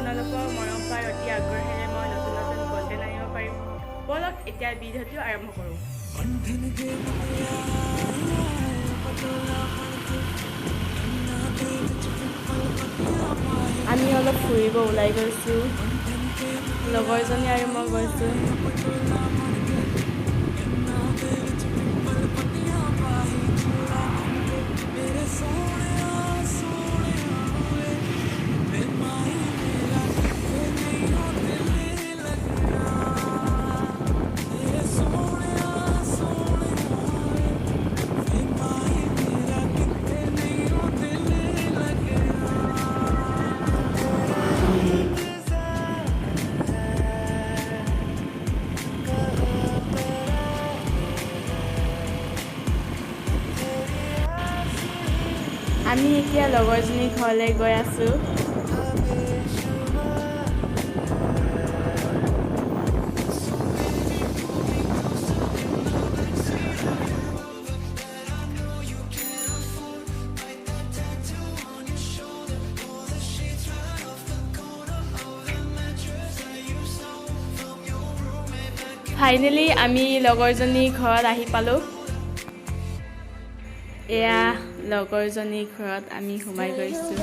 আপোনালোকৰ মৰম পাই অতি আগ্ৰহেৰে মই নতুন নতুন কণ্টেণ্ট আনিব পাৰিম। বলক এতিয়া ভিডিঅ'টো আৰম্ভ কৰোঁ। আমি অলপ ফুৰিব ওলাই গৈছোঁ, লগৰজনী আৰু মই গৈছোঁ। আমি এতিয়া লগৰজনীৰ ঘৰলৈ গৈ আছোঁ। ফাইনেলি আমি লগৰজনীৰ ঘৰত আহি পালোঁ। এয়া লগৰজনীৰ ঘৰত আমি সোমাই গৈছোঁ।